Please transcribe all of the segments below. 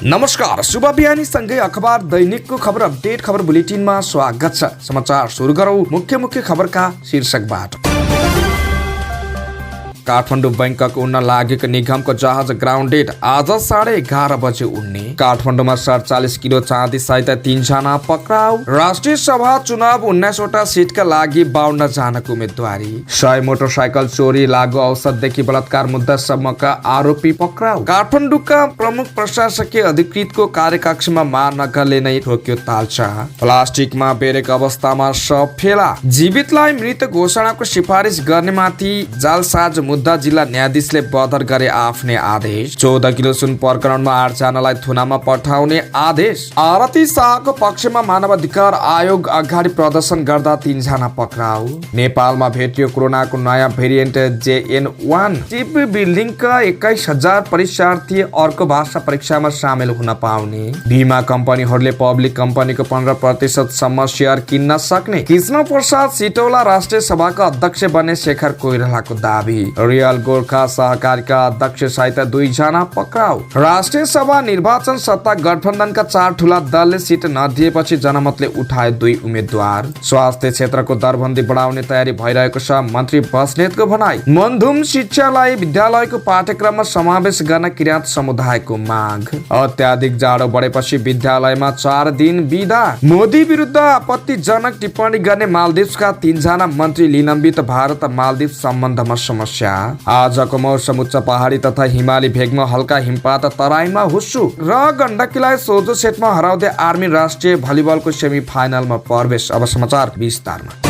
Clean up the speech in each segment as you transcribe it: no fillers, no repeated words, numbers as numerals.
नमस्कार, शुभ बिहानी सँगै अखबार दैनिकको खबर अपडेट खबर बुलेटिनमा स्वागत छ। समाचार सुरु गरौँ मुख्य खबरका शीर्षकबाट। काठमाडौँ बैंकक उड्न लागेको निगमको जहाज ग्राउन्डेड, आज 11:30 बजे उड्ने। काठमाडौँमा 47 किलो चाँदी सहित 3 जना पक्राउ। राष्ट्रिय सभा चुनाव 19वटा सिटका लागि 52 जनाको उम्मेदवारी। 100 मोटरसाइकल चोरी, लागू औषधदेखि बलात्कार मुद्दासम्मका आरोपी पक्राउ। काठमाडौँका प्रमुख प्रशासकीय अधिकृतको कार्यकक्षमा महानगरले नै ठोक्यो तालचा। प्लास्टिकमा बेरेको अवस्थामा शव फेला। जीवितलाई मृत घोषणाको सिफारिस गर्नेमाथि जालसाज मुद्दा जिल्ला न्यायाधीशले बदर गरे आफ्नै आदेश। 14 किलो सुन प्रकरणमा 8 जनालाई थुनामा पठाउने आदेश। आरती शाहको पक्षमा मानव अधिकार आयोग अगाडि प्रदर्शन गर्दा 3 जना पक्राउ। नेपालमा भेटियो कोरोनाको नयाँ भेरिएन्ट JN1। चिप बिल्डिङका 21,000 परीक्षार्थी अर्को भाषा परीक्षामा सामेल हुन पाउने। बीमा कम्पनीहरूले पब्लिक कम्पनीको 15% सम्म सेयर किन्न सक्ने। कृष्ण प्रसाद सिटौला राष्ट्रिय सभाका अध्यक्ष बन्ने शेखर कोइरालाको दावी। रियल गोर्खा सहकारीका अध्यक्ष सहित 2 जना पक्राउ। राष्ट्रिय सभा निर्वाचन सत्ता गठबन्धनका 4 ठूला दलले सिट नदिएपछि जनमतले उठाए 2 उम्मेद्वार। स्वास्थ्य क्षेत्रको दरबन्दी बढाउने तयारी भइरहेको छ मन्त्री बस्नेतको भनाई। मनधुम शिक्षालाई विद्यालयको पाठ्यक्रममा समावेश गर्न किराँत समुदायको माग। अत्याधिक जाडो बढेपछि विद्यालयमा 4 दिन बिदा। मोदी विरुद्ध आपत्तिजनक टिप्पणी गर्ने मालदिप्सका 3 जना मन्त्री निलम्बित। भारत मालदिप सम्बन्धमा समस्या। आजको मौसम उच्च पहाडी तथा हिमाली भेगमा हल्का हिमपात, तराईमा हुस्सु र गण्डकीलाई सोझो सेटमा हराउँदै आर्मी राष्ट्रिय भलिबलको सेमी फाइनलमा प्रवेश। अब समाचार विस्तारमा।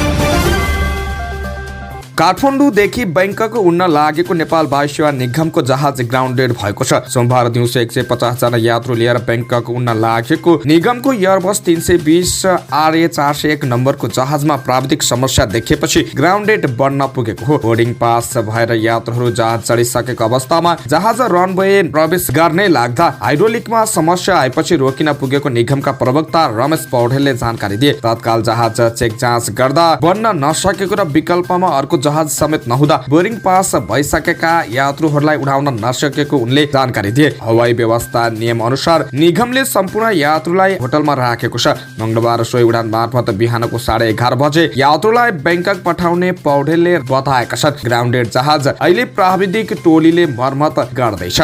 काठमाडौँदेखि बैंकक उड्न लागेको नेपाल वायु सेवा निगमको जहाज ग्राउन्डेड भएको छ। सोमबार दिउँसो 150 जना यात्रु लिएर बैंकक उड्न लागेको निगमको एयरबस 320 RA 401 नम्बरको जहाजमा प्राविधिक समस्या देखिएपछि ग्राउन्डेड बन्न पुगेको हो। बोर्डिङ पास भएर यात्रुहरू जहाज चढिसकेको अवस्थामा जहाज रनवे प्रवेश गर्ने लाग्दा हाइड्रोलिकमा समस्या आएपछि रोकिन पुगेको निगमका प्रवक्ता रमेश पौडेलले जानकारी दिए। तत्काल जहाज चेक जाँच गर्दा बन्न नसकेको र विकल्पमा अर्को जहाज समेत नहुँदा बोर्डिङ पास भइसकेका यात्रुहरूलाई उडाउन नसकेको उनले जानकारी दिए। हवाई व्यवस्था नियम अनुसार निगमले सम्पूर्ण यात्रुलाई होटलमा राखेको छ। मंगलबार सोही उडान मार्फत बिहानको 11:30 बजे यात्रुलाई बैंकक पठाउने पौडेलले बताएका छन्। ग्राउन्डेड जहाज अहिले प्राविधिक टोलीले मर्मत गर्दैछ।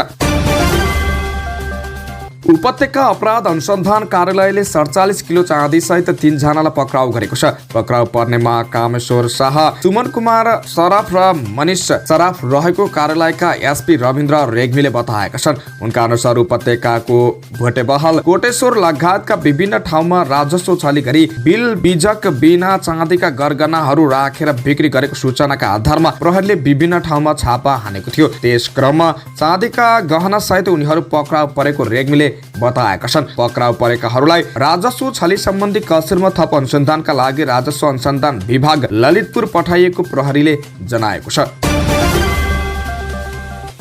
उपत्यका अपराध अनुसन्धान कार्यालयले 47 किलो चाँदी सहित 3 जनालाई पक्राउ गरेको छ। पक्राउ पर्नेमा कामेश्वर शाह, सुमन कुमार सराफ र मनिष सराफ रहेको कार्यालयका SP रविन्द्र रेग्मीले बताएका छन्। उनका अनुसार उपत्यकाको भोटेबहल, कोटेश्वर लगायतका विभिन्न ठाउँमा राजस्व छली गरी बिल बीजक बिना चाँदीका गरगहनाहरू राखेर बिक्री गरेको सूचनाका आधारमा प्रहरीले विभिन्न ठाउँमा छापा हानेको थियो। त्यस क्रममा चाँदीका गहना सहित उनीहरू पक्राउ परेको रेग्मीले बताएका छन्। पक्राउ परेकाहरूलाई राजस्व छली सम्बन्धी कसुरमा थप अनुसन्धानका लागि राजस्व अनुसन्धान विभाग ललितपुर पठाइएको प्रहरीले जनाएको छ।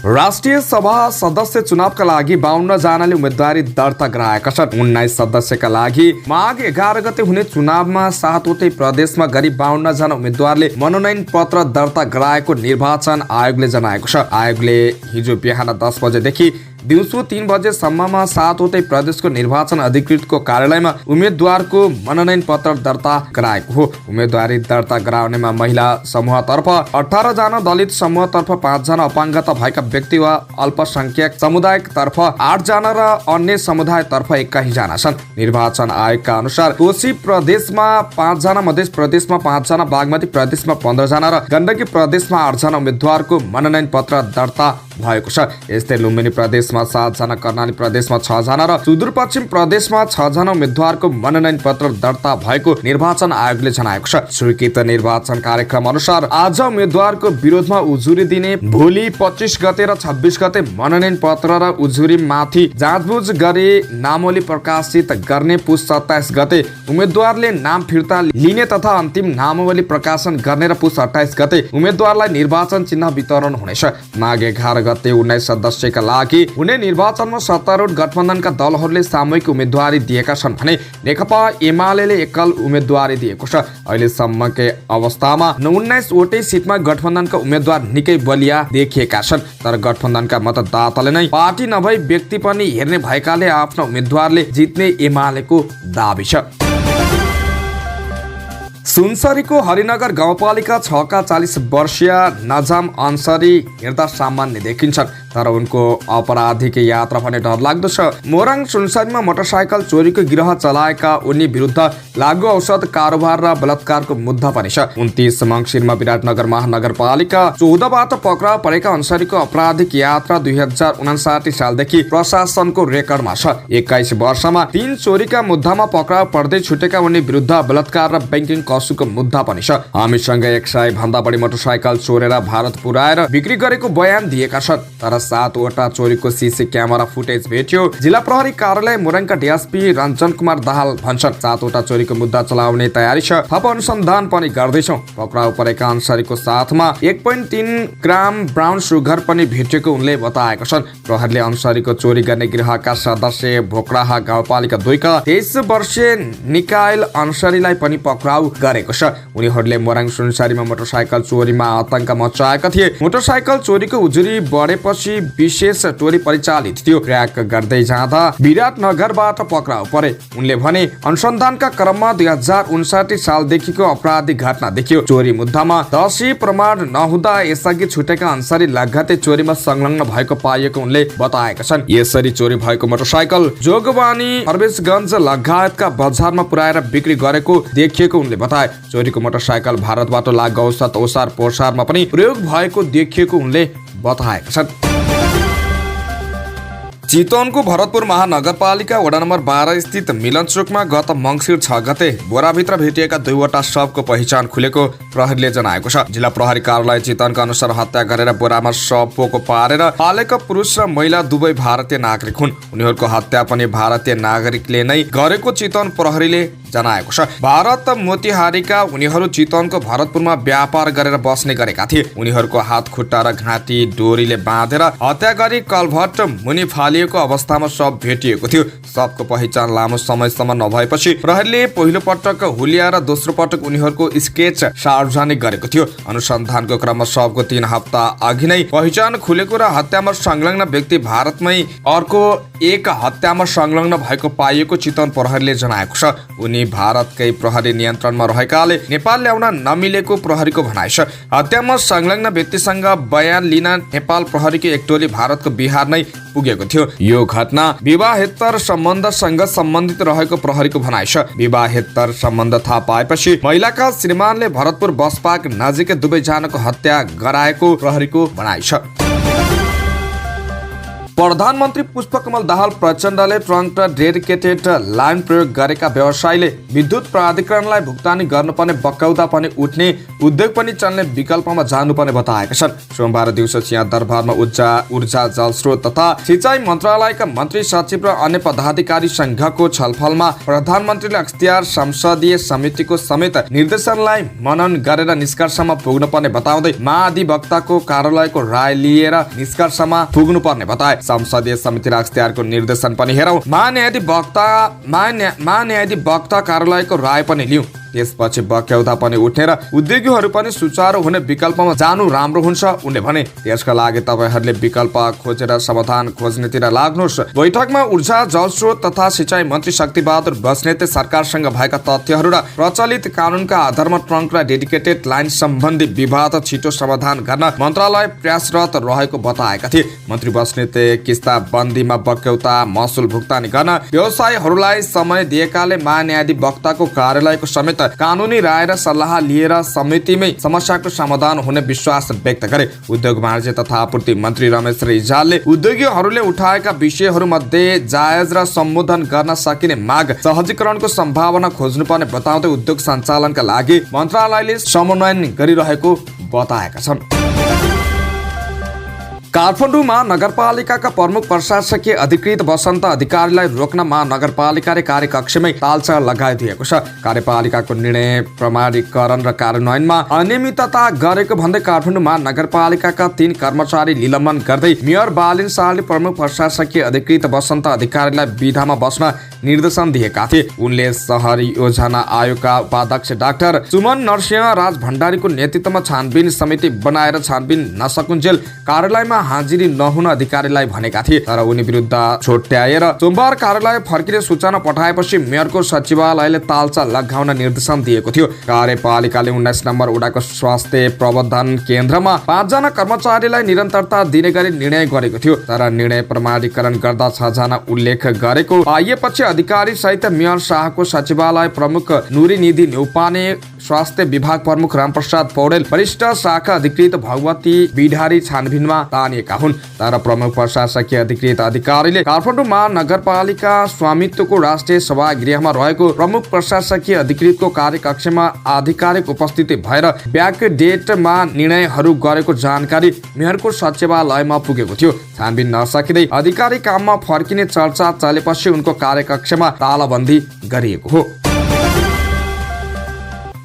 राष्ट्रिय सभा सदस्य चुनावका लागि 52 जनाले उम्मेदवारी दर्ता गराएका छन्। 19 सदस्यका लागि माघ 11 गते हुने चुनावमा 7वटै प्रदेशमा गरी 52 जना उम्मेदवारले मनोनयन पत्र दर्ता गराएको निर्वाचन आयोगले जनाएको छ। आयोगले हिजो बिहान 10 बजेदेखि दिउँसो 3 बजेसम्ममा 7वटै प्रदेशको निर्वाचन अधिकृतको कार्यालयमा उम्मेदवारको मनोनयन पत्र दर्ता गराएको हो। उम्मेदवारी दर्ता गराउनेमा महिला समूहतर्फ 18 जना, दलित समूहतर्फ 5 जना, अपाङ्गता भएका व्यक्ति वा अल्पसंख्यक समुदायतर्फ 8 जना र अन्य समुदायतर्फ 21 जना छन्। निर्वाचन आयोगका अनुसार कोशी प्रदेशमा 5 जना, मध्य प्रदेशमा 5 जना, बागमती प्रदेशमा 15 जना र गण्डकी प्रदेशमा 8 जना उम्मेदवारको मनोनयन पत्र दर्ता भएको छ। यस्तै लुम्बिनी प्रदेशमा 7 जना, कर्णाली प्रदेशमा 6 जना र सुदूरपश्चिम प्रदेशमा 6 जना उम्मेदवारको मनोनयन पत्र दर्ता भएको निर्वाचन आयोगले जनाएको छ। स्वीकृत निर्वाचन कार्यक्रम अनुसार आज उम्मेदवारको विरोधमा उजुरी दिने, भोलि 25 गते र 26 गते मनोनयन पत्र र उजुरी माथि जाँचबुझ गरी नामावली प्रकाशित गर्ने, पुस 27 गते उम्मेदवारले नाम फिर्ता लिने तथा अन्तिम नामावली प्रकाशन गर्ने र पुस 28 गते उम्मेदवारलाई निर्वाचन चिन्ह वितरण हुनेछ। माघ 11 गते 19 सदस्यका लागि हुने निर्वाचनमा सत्तारूढ गठबन्धनका दलहरूले सामूहिक उम्मेदवारी दिएका छन् भने नेकपा एमाले एकल उम्मेदवारी दिएको छ। अहिलेसम्मकै अवस्थामा 19 वटै सिटमा गठबन्धनका उम्मेदवार निकै बलिया देखिएका छन्। तर गठबन्धनका मतदाताले नै पार्टी नभई व्यक्ति पनि हेर्ने भएकाले आफ्नो उम्मेदवारले जित्ने एमालेको दाबी छ। सुनसरीको हरिनगर गाउँपालिका 6 का 40 वर्षीय नजाम अन्सरी हेर्दा सामान्य देखिन्छन्, तर उनको अपराधिक यात्रा भने डरलाग्दो छ। मोरङ सुनसरीमा मोटरसाइकल चोरीको गिरह चलाएका उनी विरुद्ध लागु औषध कारोबार र बलात्कारको मुद्दा पनि छ। 29 मङ्सिरमा विराटनगर महानगरपालिका 14बाट पक्राउ परेका अन्सरीको अपराधिक यात्रा 2059 सालदेखि प्रशासनको रेकर्डमा छ। 21 वर्षमा 3 चोरीका मुद्दामा पक्राउ पर्दै छुटेका उनी विरुद्ध बलात्कार र बैंकिङ कसुको मुद्दा पनि छ। हामीसँग 100 भन्दा बढी मोटरसाइकल चोरेर भारत पुर्याएर बिक्री गरेको बयान दिएका छन्, तर 7 वटा चोरीको सीसी क्यामेरा फुटेज भेटियो। जिल्ला प्रहरी कार्यालय मोरङका डीएसपी रञ्जन कुमार दाहाल भन्छन्, 7 वटा चोरीको मुद्दा चलाउने तयारी छ, थप अनुसन्धान पनि गर्दैछौँ। पक्राउ परेका अन्सारीको साथमा 1.3 ग्राम ब्राउन सुगर पनि भेटिएको उनले बताएका छन्। प्रहरीले अन्सारीको चोरी गर्ने गृहका सदस्य भोकराहा गाउँपालिका 2 का 23 वर्षीय निकायल अन्सारीलाई पनि पक्राउ गरेको छ। उनीहरूले मोरङ सुनसरीमा मोटरसाइकल चोरीमा आतंक मचाएका थिए। मोटरसाइकल चोरीको उजुरी बढेपछि विशेष टोली परिचालित थियो। ट्र्याक गर्दै जाँदा विराटनगरबाट पक्राउ परे। उनले भने अनुसन्धानका क्रममा 2059 सालदेखिको आपराधिक घटना देखियो। चोरी मुद्दामा दर्शी प्रमाण नहुँदा यसअघि छुटेका अन्सारी लगत्तै चोरीमा संलग्न भएको पाइएको उनले बताएका छन्। यसरी चोरी भएको मोटरसाइकल जोगबानी हर्वेसगञ्ज लगायतका बजारमा पुर्याएर बिक्री गरेको देखिएको उनले बताए। चोरीको मोटरसाइकल भारतबाट लागु औषध ओसार पोसारमा पनि प्रयोग भएको देखिएको उनले बताएका छन्। चितवनको भरतपुर महानगरपालिका वडा नम्बर 12 स्थित मिलन चोकमा गत मङ्सिर 6 गते बोराभित्र भेटिएका 2 वटा शवको पहिचान खुलेको प्रहरीले जनाएको छ। जिल्ला प्रहरी कार्यालय चितवनका अनुसार हत्या गरेर बोरामा शव पोको पारेर पालेका पुरुष र महिला दुवै भारतीय नागरिक हुन्। उनीहरूको हत्या पनि भारतीय नागरिकले नै गरेको चितवन प्रहरीले जनाएको छ। भारत मोतिहारीका उनीहरू चितवनको भरतपुरमा व्यापार गरेर बस्ने गरेका थिए। उनीहरूको हात खुट्टा र घाँटी डोरीले बाँधेर हत्या गरी कलभट मुनि फालिएको अवस्थामा शव भेटिएको थियो। शवको पहिचान लामो समयसम्म नभएपछि प्रहरीले पहिलो पटक हुलिया र दोस्रो पटक उनीहरूको स्केच सार्वजनिक गरेको थियो। अनुसन्धानको क्रममा शवको 3 हप्ता अघि नै पहिचान खुलेको र हत्यामा संलग्न व्यक्ति भारतमै अर्को एक हत्यामा संलग्न भएको पाइएको चितवन प्रहरीले जनाएको छ। उनी भारतकै प्रहरी नियन्त्रणमा रहेकाले नेपाल ल्याउन नमिलेको प्रहरीको भनाइ छ। हत्यामा संलग्न व्यक्तिसँग बयान लिन नेपाल प्रहरीको एक टोली भारतको बिहार नै पुगेको थियो। यो घटना विवाहेतर सम्बन्धसँग सम्बन्धित रहेको प्रहरीको भनाइ छ। विवाहेतर सम्बन्ध थाहा पाएपछि महिलाका श्रीमानले भरतपुर बस पार्क नजिकै दुवैजनाको हत्या गराएको प्रहरीको भनाइ छ। प्रधानमन्त्री पुष्पकमल दाहाल प्रचण्डले ट्रङ्क र डेडिकेटेड लाइन प्रयोग गरेका व्यवसायीले विद्युत प्राधिकरणलाई भुक्तानी गर्नुपर्ने बकौदा पनि उठ्ने उद्योग पनि चल्ने विकल्पमा जानुपर्ने बताएका छन्। सोमबार दिउँसो सिंहदरबारमा ऊर्जा जलस्रोत तथा सिंचाई मन्त्रालयका मन्त्री सचिव र अन्य पदाधिकारी संघको छलफलमा प्रधानमन्त्रीले अख्तियार संसदीय समितिको समेत निर्देशनलाई मनन गरेर निष्कर्षमा पुग्नुपर्ने बताउँदै महाधिवक्ताको कार्यालयको राय लिएर निष्कर्षमा पुग्नुपर्ने बताए। संसदीय समिति र अख्तियारको निर्देशन पनि हेरौं, महान्यायाधिवक्ता कार्यालयको राय पनि लिऊ, त्यसपछि बक्यौता पनि उठ्ने र उद्योगीहरू पनि सुचारू हुने विकल्पमा जानु राम्रो हुन्छ उनले भने। त्यसका लागि तपाईहरूले विकल्प खोजेर समाधान खोज्नेतिर लाग्नुहोस्। बैठकमा ऊर्जा जलस्रोत तथा सिंचाई मन्त्री शक्तिबहादुर बस्नेतले सरकारसँग भएका तथ्यहरू र प्रचलित कानूनका आधारमा ट्रङ्क र डेडिकेटेड लाइन सम्बन्धी विवाद छिटो समाधान गर्न मन्त्रालय प्रयासरत रहेको बताएका थिए। मन्त्री बस्नेतले किस्ता बन्दीमा बक्यौता महसुल भुक्तानी गर्न व्यवसायीहरूलाई समय दिएकाले महान्यायाधिवक्ताको कार्यालयको समेत कानूनी राय र सल्लाह लिएर समितिमै समस्याको समाधान हुने विश्वास व्यक्त गरे। उद्योग वाणिज्य तथा आपूर्ति मन्त्री रमेश रिजालले उद्योगीहरूले उठाएका विषयहरू मध्ये जायज र सम्बोधन गर्न सकिने माग सहजीकरणको सम्भावना खोज्नुपर्ने बताउँदै उद्योग सञ्चालनका लागि मन्त्रालयले समन्वयन गरिरहेको बताएका छन्। काठमाडौँ महानगरपालिकाका प्रमुख प्रशासकीय अधिकृत वसन्त अधिकारीलाई रोक्न महानगरपालिकाले कार्यकक्षमै तालचा लगाइदिएको छ। कार्यपालिकाको निर्णय प्रमाणीकरण र कार्यान्वयनमा अनियमितता गरेको भन्दै काठमाडौँ महानगरपालिकाका 3 कर्मचारी निलम्बन गर्दै मेयर बालिन शाहले प्रमुख प्रशासकीय अधिकृत वसन्त अधिकारीलाई विधामा बस्न निर्देशन दिएका थिए। उनले शहरी योजना आयोगका उपाध्यक्ष डाक्टर सुमन नरसिंह राज भण्डारीको नेतृत्वमा छानबिन समिति बनाएर छानबिन नसकुन्जेल कार्यालयमा हाजिरी नहुन अधिकारीलाई भनेका थिए। तर उनी विरुद्ध छोट्याएर सोमबार कार्यालय फर्किने सूचना पठाएपछि मेयरको सचिवालयले तालचा लगाउन निर्देशन दिएको थियो। कार्यपालिकाले 19 नम्बर वडाको स्वास्थ्य प्रबन्धन केन्द्रमा 5 जना कर्मचारीलाई निरन्तरता दिने गरी निर्णय गरेको थियो। तर निर्णय प्रमाणीकरण गर्दा 6 जना उल्लेख गरेको पाइएपछि अधिकारी सहित मेयर शाहको सचिवालय प्रमुख नुरी निधि न्यौपाने, स्वास्थ्य विभाग प्रमुख रामप्रसाद पौडेल, वरिष्ठ शाखा अधिकृत भगवती बिढारी छानबिनमा तानिएका हुन्। तर प्रमुख प्रशासकीय अधिकृत अधिकारीले काठमाडौँ महानगरपालिका स्वामित्वको राष्ट्रिय सभागृहमा रहेको प्रमुख प्रशासकीय अधिकृतको कार्यकक्षमा आधिकारिक उपस्थिति भएर ब्याक डेटमा निर्णयहरू गरेको जानकारी मेयरको सचिवालयमा पुगेको थियो। छानबिन नसकिँदै अधिकारी काममा फर्किने चर्चा चलेपछि उनको कार्यकक्षमा तालाबन्दी गरिएको हो।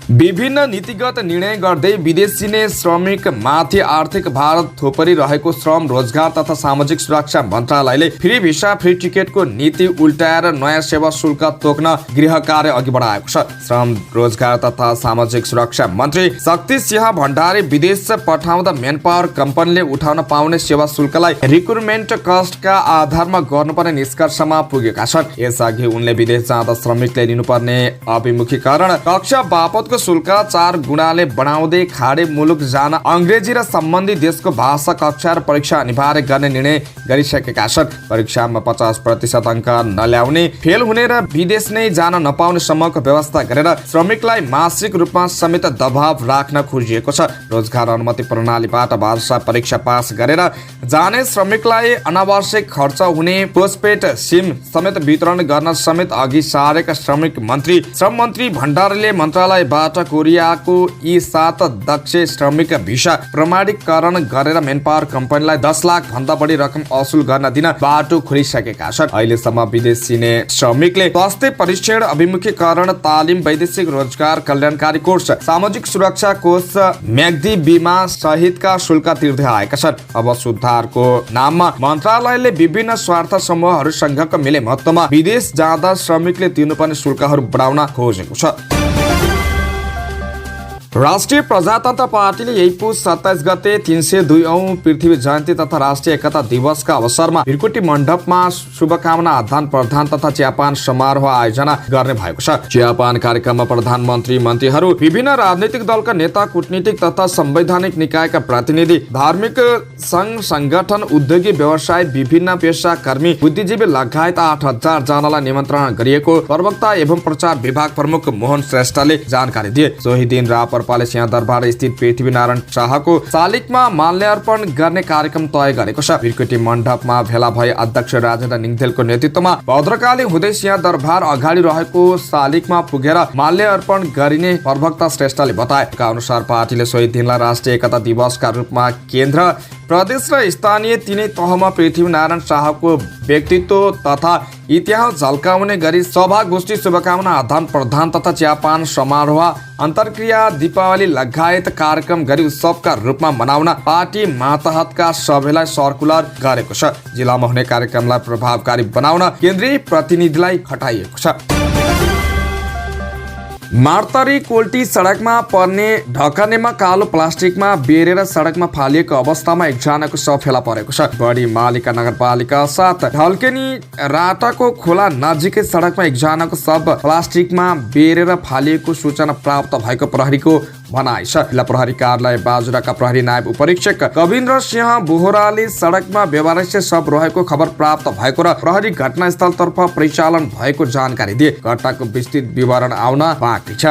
विभिन्न नीतिगत निर्णय गर्दै विदेशी श्रमिक माथि आर्थिक भार थोपरिरहेको श्रम, रोजगार तथा सामाजिक सुरक्षा मन्त्रालयले फ्री भिसा फ्री टिकटको नीति उल्टाएर नयाँ सेवा शुल्क तोक्न गृह कार्य अघि बढाएको छ। श्रम, रोजगार तथा सामाजिक सुरक्षा मन्त्री शक्ति सिंह भण्डारी विदेश पठाउँदा मेन पावर कम्पनीले उठाउन पाउने सेवा शुल्कलाई रिक्रुटमेन्ट कस्टका आधारमा गर्नुपर्ने निष्कर्षमा पुगेका छन्। यसअघि उनले विदेश जाँदा श्रमिकले लिनुपर्ने अभिमुखीकरण कक्षा बापतको शुल्क 4 गुणाले बढाउँदै खाडी मुलुक जान अंग्रेजी र सम्बन्धित देशको भाषा कक्षा र परीक्षा अनिवार्य गर्ने निर्णय गरिसकेका छन्। परीक्षामा 50% अङ्क नल्याउने, फेल हुने र विदेश नै जान नपाउने सम्मको व्यवस्था गरेर श्रमिकलाई मासिक रूपमा समेत दबाव राख्न खोजिएको छ। रोजगार अनुमति प्रणालीबाट भाषा परीक्षा पास गरेर जाने श्रमिकलाई अनावश्यक खर्च हुने पोस्टपेड सिम समेत वितरण गर्न समेत अघि सारेका श्रमिक मन्त्री श्रम मन्त्री भण्डारीले मन्त्रालयबाट कोरियाको यी 7 दक्ष श्रमिक भिसा प्रमाणीकरण गरेर मेन पावर कम्पनीलाई 10 लाख भन्दा बढी रकम असुल गर्न दिन बाटो खोलिसकेका छन्। अहिलेसम्म विदेशी श्रमिकले स्वास्थ्य परीक्षण, अभिमुखीकरण, तालिम, वैदेशिक रोजगार कल्याणकारी कोष, सामाजिक सुरक्षा कोष, म्याग्दी बिमा सहितका शुल्क तिर्दै आएका छन्। अब सुधारको नाममा मन्त्रालयले विभिन्न स्वार्थ समूहहरूसँगको मिले महत्वमा विदेश जाँदा श्रमिकले तिर्नुपर्ने शुल्कहरू बढाउन खोजेको छ। राष्ट्रिय प्रजातन्त्र पार्टीले यही पुस 27 गते 302औं पृथ्वी जयन्ती तथा राष्ट्रिय एकता दिवसका अवसरमा भिरकुटी मण्डपमा शुभकामना आदान प्रदान तथा चियापान समारोह आयोजना गर्ने भएको छ। चियापान कार्यक्रममा प्रधानमन्त्री, मन्त्रीहरू, विभिन्न राजनैतिक दलका नेता, कूटनीतिक तथा संवैधानिक निकायका प्रतिनिधि, धार्मिक संघ संगठन, उद्योगी, व्यवसाय, विभिन्न पेशाकर्मी, बुद्धिजीवी लगायत 8000 जनालाई निमन्त्रणा गरिएको प्रवक्ता एवं प्रचार विभाग प्रमुख मोहन श्रेष्ठले जानकारी दिए। सोही दिन रापरपाले सिंहदरबार स्थित पृथ्वीनारायण शाहको शालिगमा माल्यार्पण गर्ने कार्यक्रम तय गरेको छ। भिरकुटी मण्डपमा भेला भए अध्यक्ष राजेन्द्र निङथेलको नेतृत्वमा भद्रकाली हुँदै सिंहदरबार अगाडि रहेको शालिगमा पुगेर माल्यार्पण गरिने प्रवक्ता श्रेष्ठले बताए। अनुसार पार्टीले सोही दिनलाई राष्ट्रिय एकता दिवसका रूपमा केन्द्र, प्रदेश र स्थानीय तिनै तहमा पृथ्वीनारायण शाहको व्यक्तित्व तथा इतिहास झल्काउने गरी सभा, गोष्ठी, शुभकामना आदान प्रदान तथा चियापान समारोह, अन्तर्क्रिया, दीपावली लगायत कार्यक्रम गरी उत्सवका रूपमा मनाउन पार्टी मातहतका सभ्यलाई सर्कुलर गरेको छ। जिल्लामा हुने कार्यक्रमलाई प्रभावकारी बनाउन केन्द्रीय प्रतिनिधिलाई खटाइएको छ। मार्तरी कोल्टी सडकमा पर्ने ढकनेमा कालो प्लास्टिकमा बेरेर सडकमा फालिएको अवस्थामा एकजनाको शव फेला परेको छ। बढी मालिका नगरपालिका 7 ढल्केनी राटाको खोला नजिकै सडकमा एकजनाको शव प्लास्टिकमा बेरेर फालिएको सूचना प्राप्त भएको प्रहरीको भनाइ छ। जिल्ला प्रहरी कार्यालय बाजुराका प्रहरी नायब उपरीक्षक कविन्द्र सिंह बोहराले सडकमा व्यवहारिक शव रहेको खबर प्राप्त भएको र प्रहरी घटनास्थलतर्फ परिचालन भएको जानकारी दिए। घटनाको विस्तृत विवरण आउन बाँकी छ।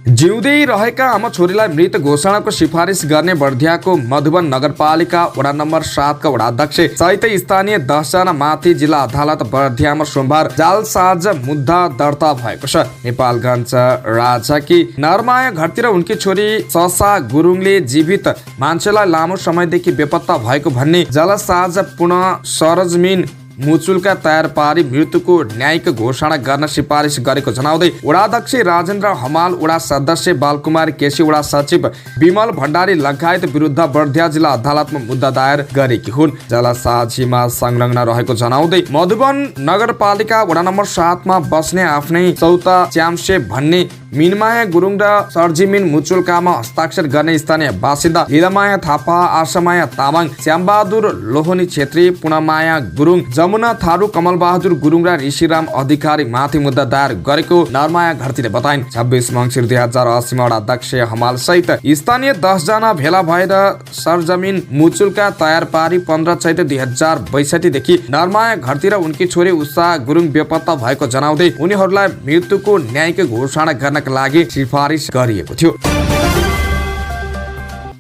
जिउँदै रहेका आमा छोरीलाई मृत घोषणाको सिफारिस गर्ने बर्दियाको मधुबन नगरपालिका वडा नम्बर 7 का वडाध्यक्ष सहित स्थानीय 10 जना माथि जिल्ला अदालत बर्दियामा सोमबार जालसाज मुद्दा दर्ता भएको छ। नेपालगञ्ज राजाकी नरमाया घरतिर उनकी छोरी ससा गुरुङले जीवित मान्छेलाई लामो समयदेखि बेपत्ता भएको भन्ने जालसाज पुनः सरजमिन मुचुल्का तयार पारी मृत्युको न्यायिक घोषणा गर्न सिफारिस गरेको जनाउँदै वडाध्यक्ष राजेन्द्र हमाल, वडा सदस्य बालकुमार केसी, वडा सचिव विमल भण्डारी लगायत विरुद्ध बर्दिया जिल्ला अदालतमा मुद्दा दायर गरेकी हुन्। जलसाझीमा संलग्न रहेको जनाउँदै मधुबन नगरपालिका वडा नम्बर 7 मा बस्ने आफ्नै चौता च्याम्से भन्ने मिनमाया गुरुङ र सरजिमिन मुचुल्कामा हस्ताक्षर गर्ने स्थानीय बासिन्दा लीलामाया थापा, आशामाया तामाङ, श्यामबहादुर लोहनी छेत्री, पुनमाया गुरुङ, जमुना थारू, कमलबहादुर गुरुङ र ऋषिराम अधिकारी माथि मुद्दा दायर गरेको नरमाया घरतीले बताइन्। 26 मङ्सिर 2080 मा अध्यक्ष हमाल सहित स्थानीय 10 जना भेला भएर सरजमिन मुचुल्का तयार पारी 15 चैत 2062 देखि नरमाया घरतिर उनकी छोरी उषा गुरुङ बेपत्ता भएको जनाउँदै उनीहरूलाई मृत्युको न्यायिक घोषणा गर्नका लागि सिफारिस गरिएको थियो।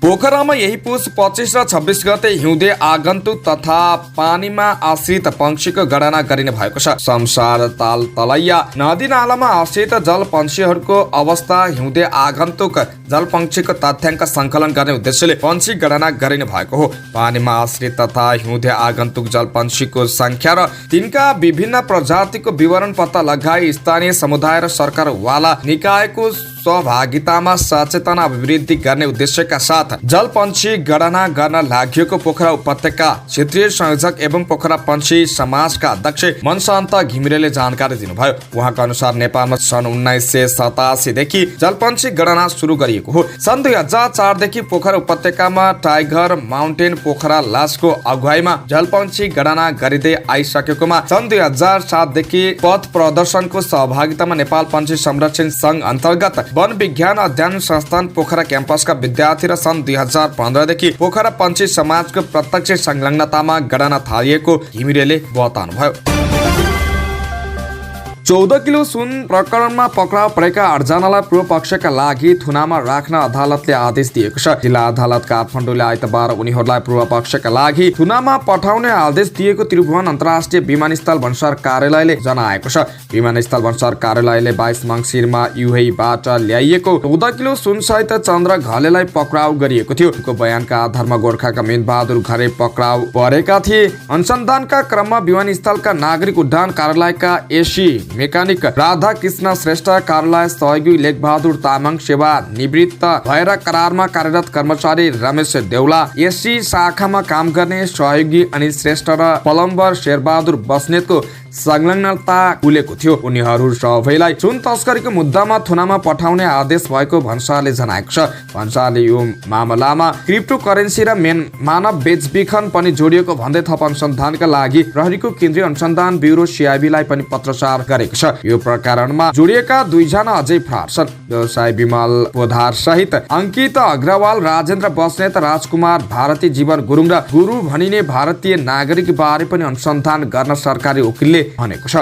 पोखरामा यही पुस 25 र 26 गते हिउँदे आगन्तुक तथा पानीमा आश्रित पंक्षीको गणना गरिने भएको छ। संसार ताल तलैया नदी नालामा आश्रित जल पंक्षीहरूको अवस्था, हिउँदे आगन्तुक जल पंक्षीको तथ्याङ्क सङ्कलन गर्ने उद्देश्यले पंक्षी गणना गरिने भएको हो। पानीमा आश्रित तथा हिउँदे आगन्तुक जल पंक्षीको संख्या र तिनका विभिन्न प्रजातिको विवरण पत्ता लगाई स्थानीय समुदाय र सरकारवाला निकायको सहभागितामा सचेतना अभिवृद्धि गर्ने उद्देश्यका साथ जल पंक्षी गणना गर्न लागि पोखरा उपत्यका क्षेत्रीय संयोजक एवं पोखरा पंक्षी समाजका अध्यक्ष मनशान्त घिमिरेले जानकारी दिनुभयो। उहाँका अनुसार नेपालमा सन् 1987 देखि जल पंक्षी गणना सुरु गरिएको हो। सन् 2004 देखि पोखरा उपत्यकामा टाइगर माउन्टेन पोखरा लासको अगुवाईमा जल पंक्षी गणना गरिँदै आइसकेकोमा सन् 2007 देखि पथ प्रदर्शनको सहभागितामा नेपाल पंक्षी संरक्षण संघ अन्तर्गत वन विज्ञान अध्ययन संस्थान पोखरा क्याम्पसका विद्यार्थी र सन् 2015 देखि पोखरा पंक्षी समाजको प्रत्यक्ष संलग्नतामा गणना थालिएको घिमिरेले बताउनुभयो। 14 किलो सुन प्रकरणमा पक्राउ परेका 8 जनालाई पूर्व पक्षका लागि थुनामा राख्न अदालतले आदेश दिएको छ। जिल्ला अदालत काठमाडौँले आइतबार उनीहरूलाई पूर्व पक्षका लागि थुनामा पठाउने आदेश दिएको त्रिभुवन अन्तर्राष्ट्रिय विमानस्थल भन्सार कार्यालयले जनाएको छ। विमानस्थल भन्सार कार्यालयले 22 मङ्सिरमा युएईबाट ल्याइएको 14 किलो सुन सहित चन्द्र घलेलाई पक्राउ गरिएको थियो। उनको बयानका आधारमा गोर्खाका मेनबहादुर घले पक्राउ परेका थिए। अनुसन्धानका क्रममा विमानस्थलका नागरिक उड्डयन कार्यालयका एसी मेकानिक राधा कृष्ण श्रेष्ठ, कार्यालय सहयोगी लेखबहादुर तामाङ, सेवा निवृत्त भएर करारमा कार्यरत कर्मचारी रमेश देउला, एसी शाखामा काम गर्ने सहयोगी अनिल श्रेष्ठ र प्लम्बर शेरबहादुर बस्नेतको संलग्नता खुलेको थियो। उनीहरू सबैलाई सुन तस्करीको मुद्दामा थुनामा पठाउने आदेश भएको भन्सारले जनाएको छ। भन्सारले यो मामलामा क्रिप्टो करेन्सी र मानव बेचबिखन पनि जोडिएको भन्दै थप अनुसन्धानका लागि प्रहरीको केन्द्रीय अनुसन्धान ब्युरो सीआईबीलाई पनि पत्रचार गरेको छ। यो प्रकरणमा जोडिएका 2 जना अझै फरार छन्। व्यवसाय विमल पोधार सहित अंकित अग्रवाल, राजेन्द्र बस्नेत, राजकुमार भारती, जीवन गुरुङ र गुरु भनिने भारतीय नागरिक बारे पनि अनुसन्धान गर्न सरकारी वकिलले भनेको छ।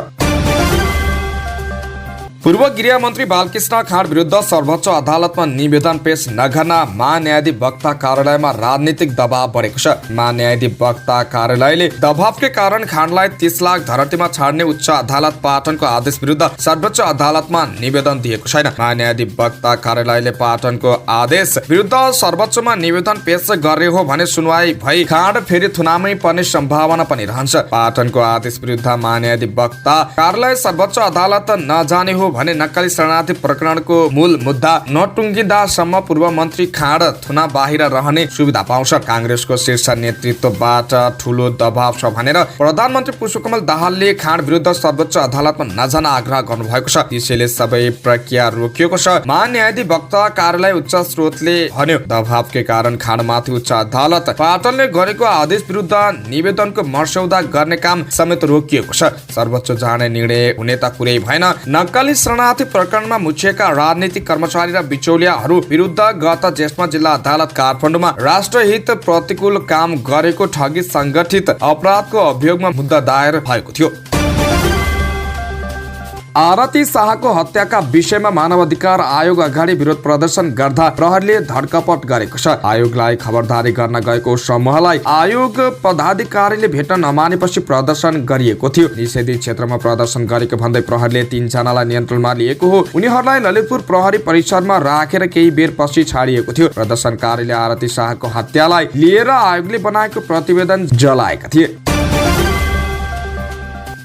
पूर्व गृह मन्त्री बालकृष्ण खाँड विरुद्ध सर्वोच्च अदालतमा निवेदन पेश नगर्न महान्यायाधिवक्ता कार्यालयमा राजनीतिक दबाव बढेको छ। महान्यायाधिवक्ता कार्यालयले दबावकै कारण खाँडलाई 30 लाख धरतीमा छाड्ने उच्च अदालत पाटनको आदेश विरुद्ध सर्वोच्च अदालतमा निवेदन दिएको छैन। महान्यायाधिवक्ता कार्यालयले पाटनको आदेश विरुद्ध सर्वोच्चमा निवेदन पेश गरे हो भने सुनवाई भई खाँड फेरि थुनामै पर्ने सम्भावना पनि रहन्छ। पाटनको आदेश विरुद्ध महान्यायाधिवक्ता कार्यालय सर्वोच्च अदालत नजाने हो भने नक्कली शरणार्थी प्रकरणको मूल मुद्दा नटुङ्गिदासम्म पूर्व मन्त्री खाँड थुना बाहिर रहने सुविधा पाउँछ। काङ्ग्रेसको शीर्ष नेतृत्वबाट ठूलो दबाव छ भनेर प्रधानमन्त्री पुष्पकमल दाहालले खाँड विरुद्ध सर्वोच्च अदालतमा नजान आग्रह गर्नुभएको छ। त्यसैले सबै प्रक्रिया रोकिएको छ। महान्यायाधिवक्ता कार्यालय उच्च स्रोतले भन्यो, दबावकै कारण खाँडमाथि उच्च अदालत पाटनले गरेको आदेश विरुद्ध निवेदनको मस्यौदा गर्ने काम समेत रोकिएको छ। सर्वोच्च जाने निर्णय हुने त कुरै भएन। नक्कली शरणार्थी प्रकरणमा मुछिएका राजनीतिक कर्मचारी र बिचौलियाहरू विरुद्ध गत जेठमा जिल्ला अदालत काठमाडौँमा राष्ट्रहित प्रतिकूल काम गरेको ठगी संगठित अपराधको अभियोगमा मुद्दा दायर भएको थियो। आरती शाहको हत्याका विषयमा मानव अधिकार आयोग अगाडि विरोध प्रदर्शन गर्दा प्रहरीले धरपकड गरेको छ। आयोगलाई खबरदारी गर्न गएको समूहलाई आयोग पदाधिकारीले भेट्न नमानेपछि प्रदर्शन गरिएको थियो। निषेधित क्षेत्रमा प्रदर्शन गरेको भन्दै प्रहरीले 3 जनालाई नियन्त्रणमा लिएको हो। उनीहरूलाई ललितपुर प्रहरी परिसरमा राखेर केही बेर पछि छाडिएको थियो। प्रदर्शनकारीले आरती शाहको हत्यालाई लिएर आयोगले बनाएको प्रतिवेदन जलाएका थिए।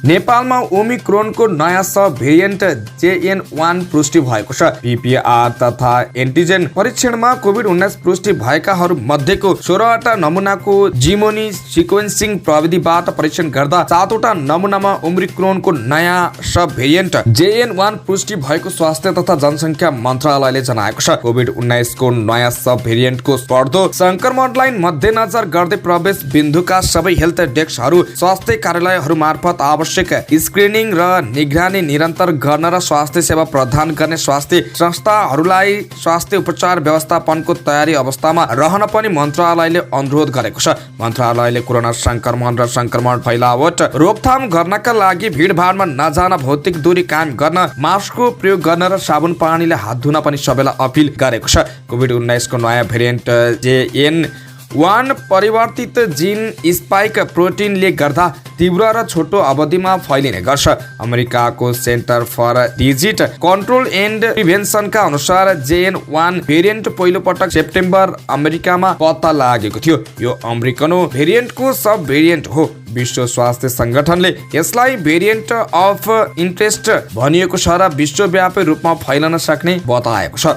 नेपालमा ओमिक्रोनको नयाँ सब भेरिएन्ट JN1 पुष्टि भएको छ। PCR तथा एन्टिजेन परीक्षणमा कोभिड-19 पुष्टि भएकाहरू मध्येको 16वटा नमुनाको जिनोमी सिक्वेन्सिङ प्रविधिबाट परीक्षण गर्दा 7वटा नमुनामा ओमिक्रोनको नयाँ सब भेरिएन्ट JN1 पुष्टि भएको स्वास्थ्य तथा जनसङ्ख्या मन्त्रालयले जनाएको छ। कोभिड-19 को नयाँ सब भेरिएन्टको बढ्दो संक्रमणलाई मध्यनजर गर्दै प्रवेश बिन्दुका सबै हेल्थ डेस्कहरू स्वास्थ्य कार्यालयहरू मार्फत आवश्यक स्क्रिनिङ र निगरानी निरन्तर गर्न र स्वास्थ्य सेवा प्रदान गर्ने स्वास्थ्य संस्थाहरूलाई स्वास्थ्य उपचार व्यवस्थापनको तयारी अवस्थामा रहन पनि मन्त्रालयले अनुरोध गरेको छ। मन्त्रालयले कोरोना संक्रमण र संक्रमण फैलावट रोकथाम गर्नका लागि भिडभाडमा नजान, भौतिक दूरी कायम गर्न, मास्कको प्रयोग गर्न र साबुन पानीले हात धुन पनि सबैलाई अपिल गरेको छ। कोभिड-19 को नयाँ भेरिएन्ट JN1 परिवर्तित जिन स्पाइक प्रोटिनले गर्दा तीव्र र छोटो अवधिमा फैलिने गर्छ। अमेरिकाको Centre for Disease Control and प्रिभेन्सनका अनुसार JN1 भेरिएन्ट पहिलो पटक सेप्टेम्बर अमेरिकामा पत्ता लागेको थियो। यो अमेरिकनो भेरिएन्टको सब भेरिएन्ट हो। विश्व स्वास्थ्य संगठनले यसलाई भेरिएन्ट अफ इन्ट्रेस्ट भनिएको छ र विश्वव्यापी रूपमा फैलन सक्ने बताएको छ।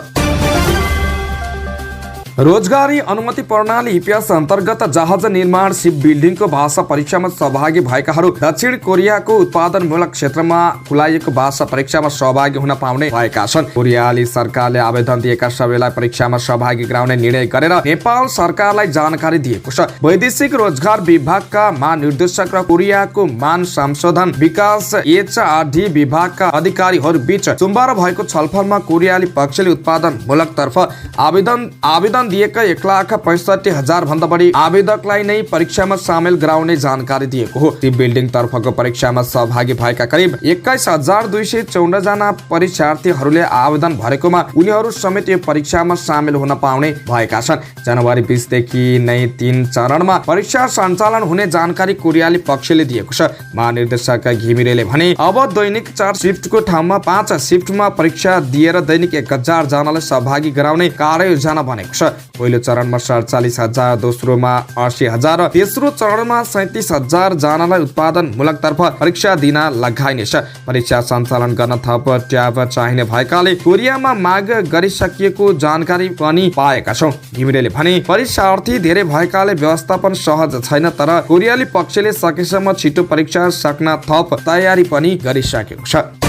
रोजगारी अनुमति प्रणाली इपिएस अन्तर्गत जहाज निर्माण सिप बिल्डिङको भाषा परीक्षामा सहभागी भएकाहरू दक्षिण कोरियाको उत्पादनमूलक क्षेत्रमा खुलाइएको भाषा परीक्षामा सहभागी हुन पाउने भएका छन्। कोरियाली सरकारले आवेदन दिएका सबैलाई परीक्षामा सहभागी गराउने निर्णय गरेर नेपाल सरकारलाई जानकारी दिएको छ। वैदेशिक रोजगार विभागका महानिर्देशक र कोरियाको मान संशोधन विकास HRD विभागका अधिकारीहरू बीच सोमबार भएको छलफलमा कोरियाली पक्षले उत्पादनमूलक तर्फ आवेदन दिएका 1,65,000 भन्दा बढी आवेदकलाई नै परीक्षामा सामेल गराउने जानकारी दिएको हो। ती बिल्डिङ तर्फको परीक्षामा सहभागी भएका करिब 21,254 जना परीक्षार्थीहरूले आवेदन भरेकोमा उनीहरू समेत यो परीक्षामा सामेल हुन पाउने भएका छन्। जनवरी 20 देखि नै 3 चरणमा परीक्षा सञ्चालन हुने जानकारी कोरियाली पक्षले दिएको छ। महानिर्देशक घिमिरेले भने अब दैनिक 4 शिफ्टको ठाउँमा 5 शिफ्टमा परीक्षा दिएर दैनिक 1,000 जनालाई सहभागी गराउने कार्ययोजना बनेको छ। पहिलो चरणमा 47,000, दोस्रोमा 80,000 र तेस्रो चरणमा 37,000 जनालाई उत्पादनमूलक तर्फ परीक्षा दिन लगाइनेछ। परीक्षा सञ्चालन गर्न थप ट्याब चाहिने भएकाले कोरियामा माग गरिसकिएको जानकारी पनि पाएका छौँ। घिमिरेले भने परीक्षार्थी धेरै भएकाले व्यवस्थापन सहज छैन, तर कोरियाली पक्षले सकेसम्म छिटो परीक्षा सक्न थप तयारी पनि गरिसकेको छ।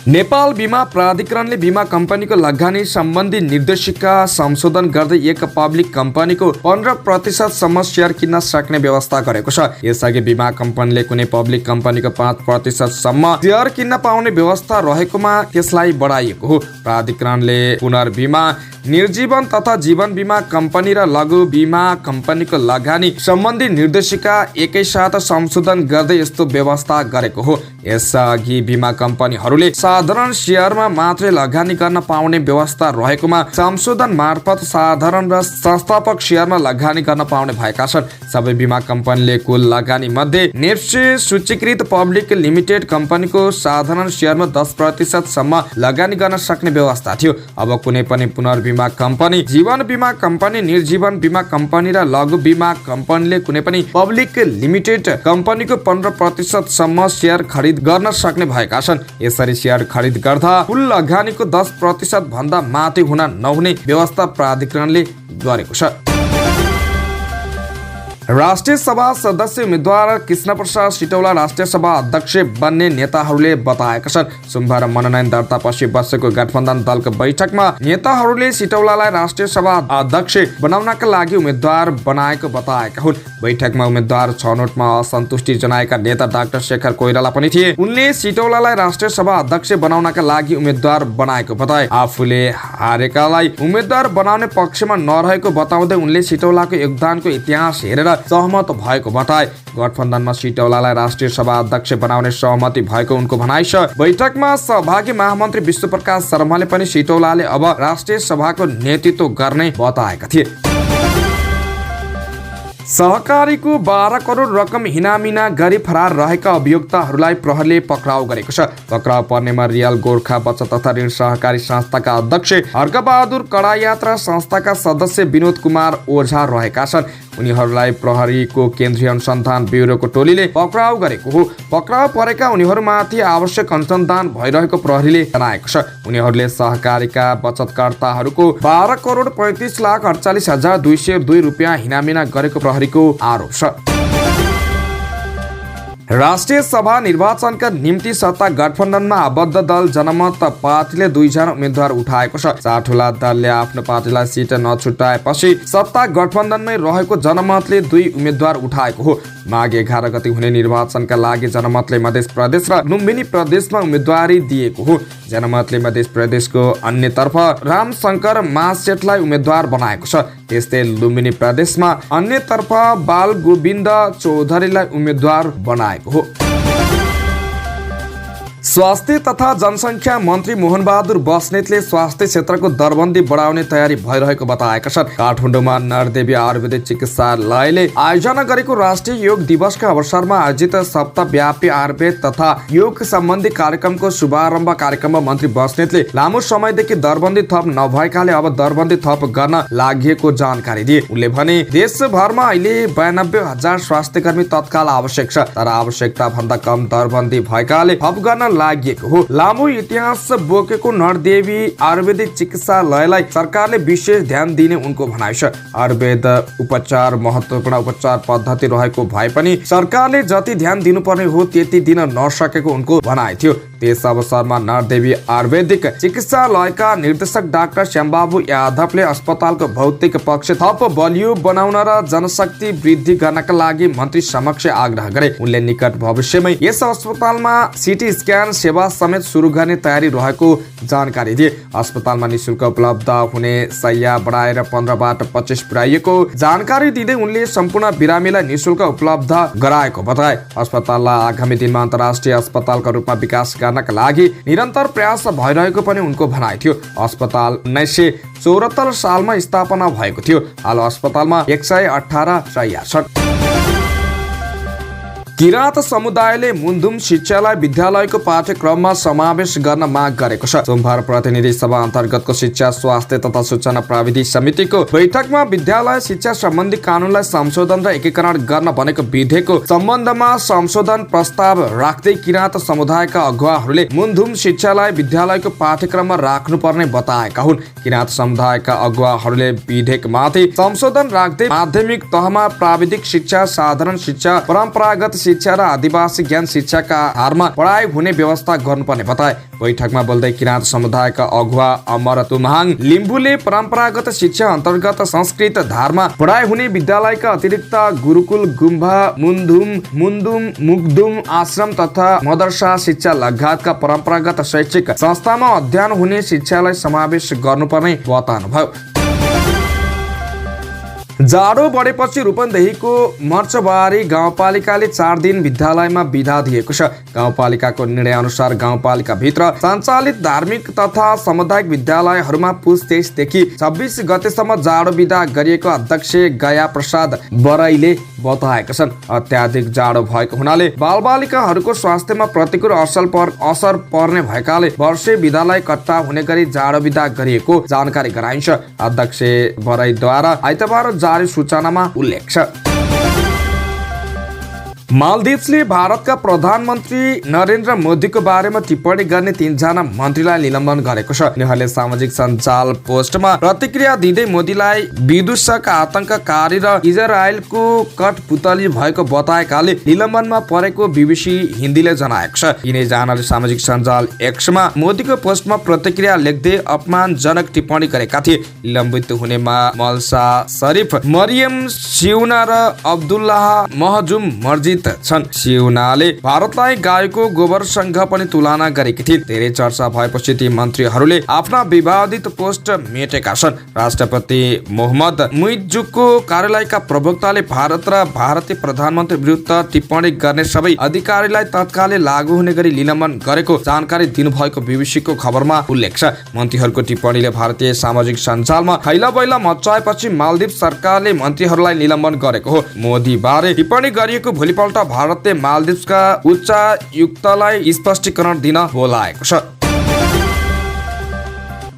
नेपाल बीमा प्राधिकरणले बीमा कम्पनीको लगानी सम्बन्धी निर्देशिका संशोधन गर्दै एक पब्लिक कम्पनीको 15% सम्म सेयर किन्न सक्ने व्यवस्था गरेको छ। यसअघि बीमा कम्पनीले कुनै पब्लिक कम्पनीको 5% सम्म सेयर किन्न पाउने व्यवस्था रहेकोमा त्यसलाई बढाइएको हो। प्राधिकरणले पुनर्बीमा, निर्जीवन तथा जीवन बीमा कम्पनी र लघु बीमा कम्पनीको लगानी सम्बन्धी निर्देशिका एकैसाथ संशोधन गर्दै यस्तो व्यवस्था गरेको हो। यसअघि बीमा कम्पनीहरूले साधारण शेयरमा मात्रै लगानी गर्न पाउने व्यवस्था रहेकोमा संशोधन मार्फत साधारण र संस्थापक शेयरमा लगानी गर्न पाउने भएका छन्। सबै बीमा कम्पनीले कुल लगानी मध्ये नेप्से सूचीकृत पब्लिक लिमिटेड कम्पनीको साधारण शेयरमा 10% सम्म लगानी गर्न सक्ने व्यवस्था थियो। अब कुनै पनि पुनर्बीमा कम्पनी, जीवन बीमा कम्पनी, निर्जीवन बीमा कम्पनी र लघु बीमा कम्पनीले कुनै पनि पब्लिक लिमिटेड कम्पनीको 15% सम्म शेयर खरिद गर्न सक्ने भएका छन्। यसरी शेयर खरिद गर्दा कुल लगानीको 10% भन्दा माथि हुन नहुने व्यवस्था प्राधिकरणले गरेको छ। राष्ट्रिय सभा सदस्य उम्मेद्वार कृष्ण प्रसाद सिटौला राष्ट्रिय सभा अध्यक्ष बन्ने नेताहरूले बताएका छन्। सोमबार मनोनयन दर्ता पछि बसेको गठबन्धन दलको बैठकमा नेताहरूले सिटौलालाई राष्ट्रिय सभा अध्यक्ष बनाउनका लागि उम्मेद्वार बनाएको बताएका हुन्। बैठकमा उम्मेद्वार छनौटमा असन्तुष्टि जनाएका नेता डाक्टर शेखर कोइराला पनि थिए। उनले सिटौलालाई राष्ट्रिय सभा अध्यक्ष बनाउनका लागि उम्मेद्वार बनाएको बताए। आफूले हारेकालाई उम्मेद्वार बनाउने पक्षमा नरहेको बताउँदै उनले सिटौलाको योगदानको इतिहास हेरेर सहमत भएको बताए। गठबन्धनमा सिटौलालाई राष्ट्रिय सभा अध्यक्ष बनाउने सहमति भएको उनको भनाइ छ। बैठकमा सहभागी महामन्त्री विष्णुप्रकाश शर्माले पनि सिटौलाले अब राष्ट्रिय सभाको नेतृत्व गर्ने बताएका थिए। सहकारीको 12 करोड रकम हिनामिना गरी फरार रहेका अभियुक्तहरूलाई प्रहरीले पक्राउ गरेको छ। पक्राउ पर्नेमा रियल गोर्खा बचत तथा ऋण सहकारी संस्थाका अध्यक्ष हर्कबहादुर कडायात र संस्थाका सदस्य विनोद कुमार ओझा रहेका छन्। उनीहरूलाई प्रहरीको केन्द्रीय अनुसन्धान ब्युरोको टोलीले पक्राउ गरेको हो। पक्राउ परेका उनीहरूमाथि आवश्यक अनुसन्धान भइरहेको प्रहरीले जनाएको छ। उनीहरूले सहकारीका बचतकर्ताहरूको 12 करोड 35,48,202 रुपियाँ हिनामिना गरेको प्रहरीको आरोप छ। राष्ट्रिय सभा निर्वाचनका निम्ति सत्ता गठबन्धनमा आबद्ध दल जनमत पार्टीले 2 जना उम्मेद्वार उठाएको छ। 4 ठूला दलले आफ्नो पार्टीलाई सिट नछुटाएपछि सत्ता गठबन्धनमै रहेको जनमतले 2 उम्मेद्वार उठाएको हो। माघ 11 गते हुने निर्वाचनका लागि जनमतले मध्य प्रदेश र लुम्बिनी प्रदेशमा उम्मेदवारी दिएको हो। जनमतले मध्य प्रदेशको अन्यतर्फ रामशंकर महासेठलाई उम्मेद्वार बनाएको छ। त्यस्तै लुम्बिनी प्रदेशमा अन्यतर्फ बाल गोविन्द चौधरीलाई उम्मेद्वार बनाएको हो। स्वास्थ्य तथा जनसङ्ख्या मन्त्री मोहनबहादुर बस्नेतले स्वास्थ्य क्षेत्रको दरबन्दी बढाउने तयारी भइरहेको बताएका छन्। काठमाडौँमा नरदेवी आयुर्वेदिक चिकित्सालयले आयोजना गरेको राष्ट्रिय योग दिवसका अवसरमा आयोजित सप्ताहव्यापी आयुर्वेद तथा योग सम्बन्धी कार्यक्रमको शुभारम्भ कार्यक्रममा मन्त्री बस्नेतले लामो समयदेखि दरबन्दी थप नभएकाले अब दरबन्दी थप गर्न लागि जानकारी दिए। उनले भने देशभरमा अहिले 92,000 स्वास्थ्यकर्मी तत्काल आवश्यक छ, तर आवश्यकता भन्दा कम दरबन्दी भएकाले थप गर्न लागेको हो। लामो इतिहास बोकेको नरदेवी आयुर्वेदिक चिकित्सालयलाई सरकारले विशेष ध्यान दिने उनको भनाइ छ। आयुर्वेद उपचार महत्त्वपूर्ण उपचार पद्धति रहेको भए पनि सरकारले जति ध्यान दिनुपर्ने हो त्यति दिन नसकेको उनको भनाइ थियो। त्यस अवसरमा नरदेवी आयुर्वेदिक चिकित्सालयका निर्देशक डाक्टर श्यामबाबु यादवले अस्पतालको भौतिक पक्ष थप बलियो बनाउन र जनशक्ति वृद्धि गर्नका लागि मन्त्री समक्ष आग्रह गरे। उनले निकट भविष्यमै यस अस्पतालमा सिटी स्क्यान सेवा समेत सुरु गर्ने तयारी रहेको जानकारी दिए। अस्पतालमा निशुल्क उपलब्ध हुने शैय्या बढाएर 15बाट 25 पुर्याइएको जानकारी दिँदै उनले सम्पूर्ण बिरामीलाई निशुल्क उपलब्ध गराएको बताए। अस्पताललाई आगामी दिनमा अन्तर्राष्ट्रिय अस्पतालका रूपमा विकास गर्नका लागि निरन्तर प्रयास भइरहेको पनि उनको भनाइ थियो। अस्पताल 1974 सालमा स्थापना भएको थियो। हाल अस्पतालमा 118 शैय्या छन्। किराँत समुदायले मुन्धुम शिक्षालाई विद्यालयको पाठ्यक्रममा समावेश गर्न माग गरेको छ। सोमबार प्रतिनिधि सभा अन्तर्गतको शिक्षा स्वास्थ्य तथा सूचना प्राविधि समितिको बैठकमा विद्यालय शिक्षा सम्बन्धी कानूनलाई संशोधन र एकीकरण गर्न बनेको विधेयकको सम्बन्धमा संशोधन प्रस्ताव राख्दै किराँत समुदायका अगुवाहरूले मुन्धुम शिक्षालाई विद्यालयको पाठ्यक्रममा राख्नुपर्ने बताएका हुन्। किराँत समुदायका अगुवाहरूले विधेयकमाथि संशोधन राख्दै माध्यमिक तहमा प्राविधिक शिक्षा, साधारण शिक्षा, परम्परागत शिक्षा र आदिवासी ज्ञान शिक्षाका आधारमा पढाइ हुने व्यवस्था गर्नुपर्ने बताए। बैठकमा बोल्दै किराँत समुदायका अगुवा अमर तुमाङ लिम्बुले परम्परागत शिक्षा अन्तर्गत संस्कृत धारमा पढाइ हुने विद्यालयका अतिरिक्त गुरुकुल, गुम्बा, मुन्धुम, मुग्धुम आश्रम तथा मदरसा शिक्षा लगायतका परम्परागत शैक्षिक संस्थामा अध्ययन हुने शिक्षालाई समावेश गर्नुपर्ने बताउनुभयो। जाडो बढेपछि रूपन्देहीको मर्चबारी गाउँपालिकाले 4 दिन विद्यालयमा बिदा दिएको छ। गाउँपालिकाको निर्णय अनुसार गाउँपालिका भित्र सञ्चालित धार्मिक तथा सामुदायिक विद्यालयहरूमा पुस 23 देखि 26 गतेसम्म जाडो बिदा गरिएको अध्यक्ष गया प्रसाद बराइले बताएका छन्। अत्याधिक जाडो भएको हुनाले बालबालिकाहरूको स्वास्थ्यमा प्रतिकूल असर पर्ने भएकाले वर्षे विद्यालय कट्टा हुने गरी जाडो बिदा गरिएको जानकारी गराइन्छ। अध्यक्ष बराइद्वारा आइतबार जारी सूचनामा उल्लेख छ। मालदिप्सले भारतका प्रधानमन्त्री नरेन्द्र मोदीको बारेमा टिप्पणी गर्ने 3 जना मन्त्रीलाई निलम्बन गरेको छ। उनीहरूले सामाजिक सञ्जाल पोस्टमा प्रतिक्रिया दिँदै मोदीलाई विदूषक, आतंककारी र इजरायलको कठपुतली भएको बताएकाले निलम्बनमा परेको बीबीसी हिन्दीले जनाएको छ। यिनै जनाले सामाजिक सञ्जाल एक्समा मोदीको पोस्टमा प्रतिक्रिया लेख्दै अपमानजनक टिप्पणी गरेका थिए। निलम्बित हुनेमा मल्सा शरीफ, मरियम सिउना र अब्दुल्लाह महजुम मर्जी चर्चित छन्। सिउनाले भारतलाई गाईको गोबरसँग पनि तुलना गरेकी थिइन्। धेरै चर्चा भएपछि ती मन्त्रीहरूले आफ्ना विवादित पोस्ट मेटेका छन्। राष्ट्रपति मोहम्मद मुइज्जूको कार्यालयका प्रवक्ताले भारत र भारतीय प्रधानमन्त्री विरुद्ध टिप्पणी गर्ने सबै अधिकारीलाई तत्कालै लागू हुने गरी निलम्बन गरेको जानकारी दिनुभएको बीबीसीको खबरमा उल्लेख छ। मन्त्रीहरूको टिप्पणीले भारतीय सामाजिक सञ्जालमा खैलाबैला मचाएपछि मालदिव सरकारले मन्त्रीहरूलाई निलम्बन गरेको हो। मोदी बारे टिप्पणी गरिएको भोलिपल्ट भारतले मालदिवका उच्चायुक्तलाई स्पष्टीकरण दिन बोलाएको छ।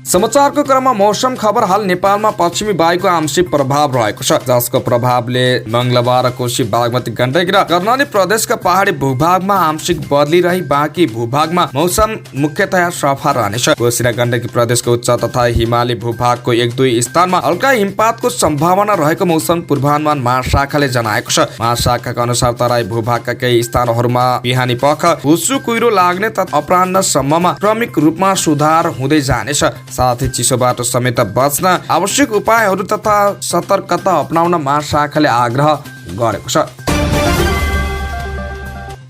समाचारको क्रममा मौसम खबर। हाल नेपालमा पश्चिमी वायुको आंशिक प्रभाव रहेको छ, जसको प्रभावले मंगलबार कोशी बागमती गण्डकी र कर्णाली प्रदेशका पहाडी भूभागमा आंशिक बदली रही बाँकी भूभागमा मौसम मुख्यतया सफा रहनेछ। कोशी र गण्डकी प्रदेशको उच्च तथा हिमाली भूभागको 1-2 स्थानमा हल्का हिमपातको सम्भावना रहेको मौसम पूर्वानुमान महाशाखाले जनाएको छ। महाशाखाका अनुसार तराई भूभागका केही स्थानहरूमा बिहानी पख हुस्सु कुहिरो लाग्ने तथा अपराह्नसम्ममा क्रमिक रूपमा सुधार हुँदै जानेछ। साथै चिसोबाट समेत बच्न आवश्यक उपायहरू तथा सतर्कता अपनाउन महाशाखाले आग्रह गरेको छ।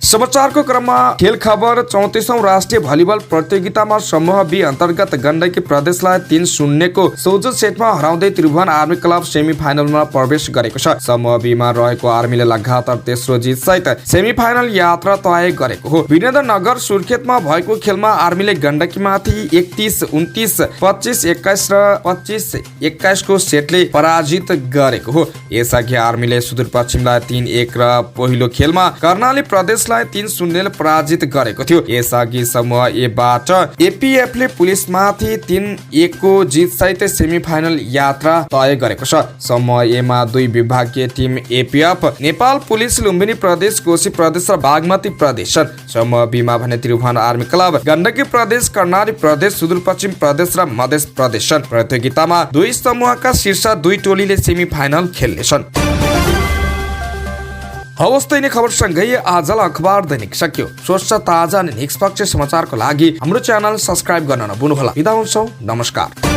समाचारको क्रममा खेल खबर। 34औं राष्ट्रिय भलिबल प्रतियोगितामा समूह बी अन्तर्गत गण्डकी प्रदेशलाई 3-0 को सोझो सेटमा हराउँदै त्रिभुवन आर्मी क्लब सेमी फाइनलमा प्रवेश गरेको छ। समूह बीमा रहेको आर्मीले लगातार तेस्रो जित सहित सेमी फाइनल यात्रा तय गरेको हो। वीरेन्द्रनगर सुर्खेतमा भएको खेलमा आर्मीले गण्डकीमाथि 31-29, 25-21 र 25-21 को सेटले पराजित गरेको हो। यसअघि आर्मीले सुदूरपश्चिमलाई 3-1 र पहिलो खेलमा कर्णाली प्रदेशलाई 3-0 पराजित गरेको थियो। यसअघि समूह ए बाट एपीएफले पुलिसमाथि 3-1 को जित सहित सेमी फाइनल यात्रा तय गरेको छ। समूह ए मा 2 विभागीय team APF, Nepal police, Lumbini Pradesh, Koshi प्रदेश र बागमती प्रदेश छन्। समूह बी मा भने त्रिभुवन आर्मी क्लब, गण्डकी प्रदेश, कर्णाली प्रदेश, सुदूरपश्चिम प्रदेश र मध्य प्रदेश छन्। प्रतियोगितामा 2 समूहका शीर्ष 2 टोलीले सेमी फाइनल खेल्नेछन्। हवस् त यिनै खबरसँगै आजलाई अखबार दैनिक सक्यो। स्वच्छ, ताजा अनि निष्पक्ष समाचारको लागि हाम्रो च्यानल सब्स्क्राइब गर्न नभुल्नुहोला। बिदा हुन्छौँ, नमस्कार।